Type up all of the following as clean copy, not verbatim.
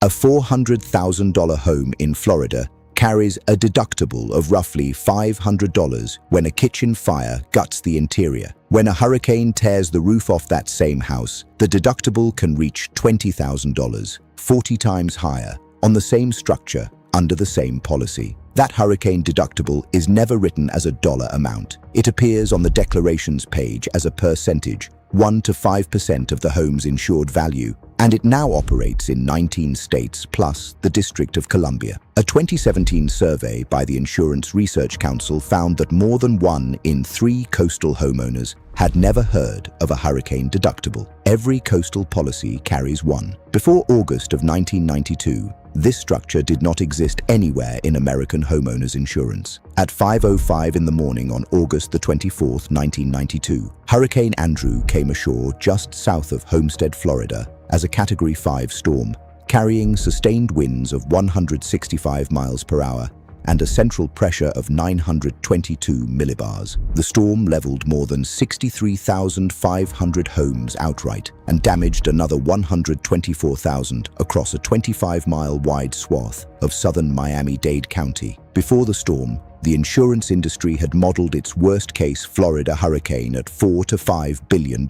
A $400,000 home in Florida carries a deductible of roughly $500 when a kitchen fire guts the interior. When a hurricane tears the roof off that same house, the deductible can reach $20,000, 40 times higher, on the same structure, under the same policy. That hurricane deductible is never written as a dollar amount. It appears on the declarations page as a percentage, 1 to 5% of the home's insured value, and it now operates in 19 states plus the District of Columbia. A 2017 survey by the Insurance Research Council found that more than 1 in 3 coastal homeowners had never heard of a hurricane deductible. Every coastal policy carries one. Before August of 1992, this structure did not exist anywhere in American homeowners insurance. At 5:05 in the morning on August the 24th, 1992, Hurricane Andrew came ashore just south of Homestead, Florida, as a Category 5 storm, carrying sustained winds of 165 miles per hour and a central pressure of 922 millibars. The storm leveled more than 63,500 homes outright and damaged another 124,000 across a 25-mile-wide swath of southern Miami-Dade County. Before the storm, the insurance industry had modeled its worst-case Florida hurricane at $4 to $5 billion.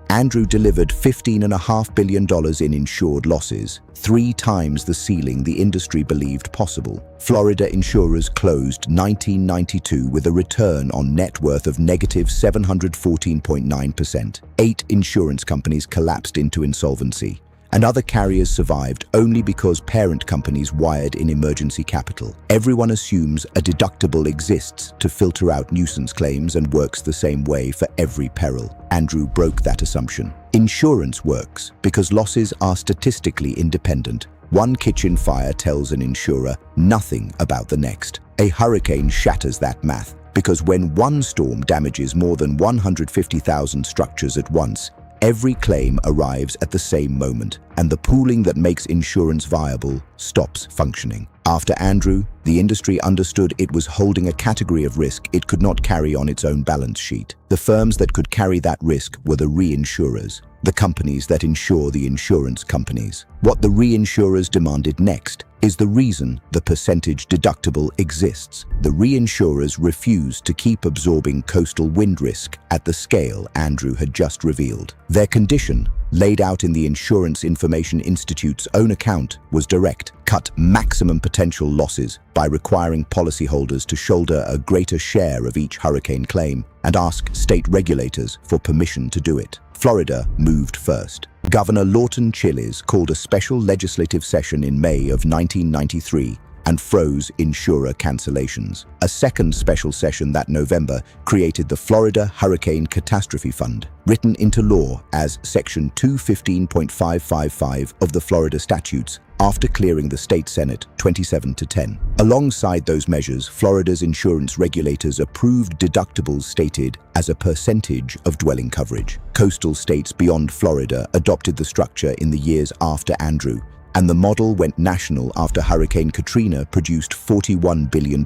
Andrew delivered $15.5 billion in insured losses, 3 times the ceiling the industry believed possible. Florida insurers closed 1992 with a return on net worth of negative 714.9%. 8 insurance companies collapsed into insolvency, and other carriers survived only because parent companies wired in emergency capital. Everyone assumes a deductible exists to filter out nuisance claims and works the same way for every peril. Andrew broke that assumption. Insurance works because losses are statistically independent. One kitchen fire tells an insurer nothing about the next. A hurricane shatters that math because when one storm damages more than 150,000 structures at once, every claim arrives at the same moment, and the pooling that makes insurance viable stops functioning. After Andrew, the industry understood it was holding a category of risk it could not carry on its own balance sheet. The firms that could carry that risk were the reinsurers, the companies that insure the insurance companies. What the reinsurers demanded next is the reason the percentage deductible exists. The reinsurers refused to keep absorbing coastal wind risk at the scale Andrew had just revealed. Their condition, laid out in the Insurance Information Institute's own account, was direct: cut maximum potential losses by requiring policyholders to shoulder a greater share of each hurricane claim and ask state regulators for permission to do it. Florida moved first. Governor Lawton Chiles called a special legislative session in May of 1993 and froze insurer cancellations. A second special session that November created the Florida Hurricane Catastrophe Fund, written into law as Section 215.555 of the Florida statutes, after clearing the state Senate 27-10. Alongside those measures, Florida's insurance regulators approved deductibles stated as a percentage of dwelling coverage. Coastal states beyond Florida adopted the structure in the years after Andrew, and the model went national after Hurricane Katrina produced $41 billion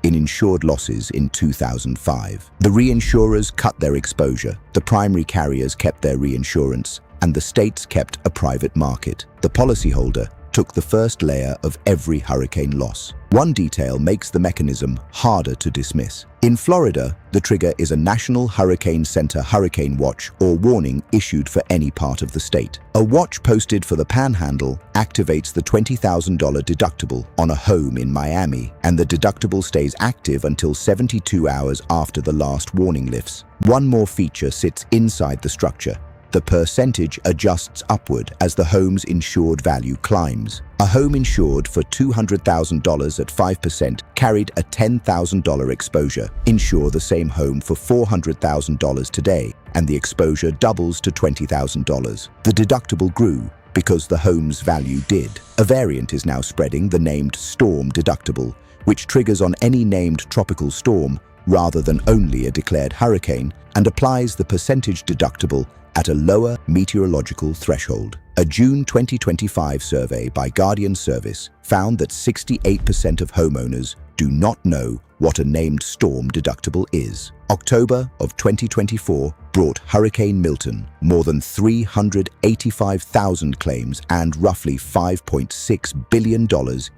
in insured losses in 2005. The reinsurers cut their exposure, the primary carriers kept their reinsurance, and the states kept a private market. The policyholder took the first layer of every hurricane loss. One detail makes the mechanism harder to dismiss. In Florida, the trigger is a National Hurricane Center hurricane watch or warning issued for any part of the state. A watch posted for the Panhandle activates the $20,000 deductible on a home in Miami, and the deductible stays active until 72 hours after the last warning lifts. One more feature sits inside the structure. The percentage adjusts upward as the home's insured value climbs. A home insured for $200,000 at 5% carried a $10,000 exposure. Insure the same home for $400,000 today, and the exposure doubles to $20,000. The deductible grew because the home's value did. A variant is now spreading, the named storm deductible, which triggers on any named tropical storm rather than only a declared hurricane, and applies the percentage deductible at a lower meteorological threshold. A June 2025 survey by Guardian Service found that 68% of homeowners do not know what a named storm deductible is. October of 2024 brought Hurricane Milton more than 385,000 claims and roughly $5.6 billion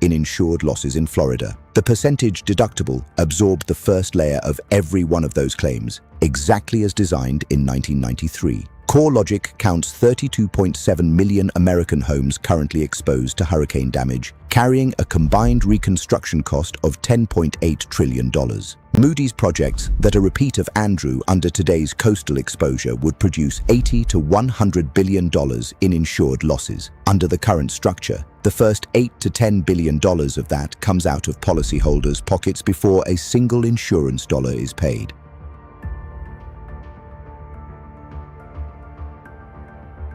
in insured losses in Florida. The percentage deductible absorbed the first layer of every one of those claims, exactly as designed in 1993. CoreLogic counts 32.7 million American homes currently exposed to hurricane damage, carrying a combined reconstruction cost of $10.8 trillion. Moody's projects that a repeat of Andrew under today's coastal exposure would produce $80 to $100 billion in insured losses. Under the current structure, the first $8 to $10 billion of that comes out of policyholders' pockets before a single insurance dollar is paid.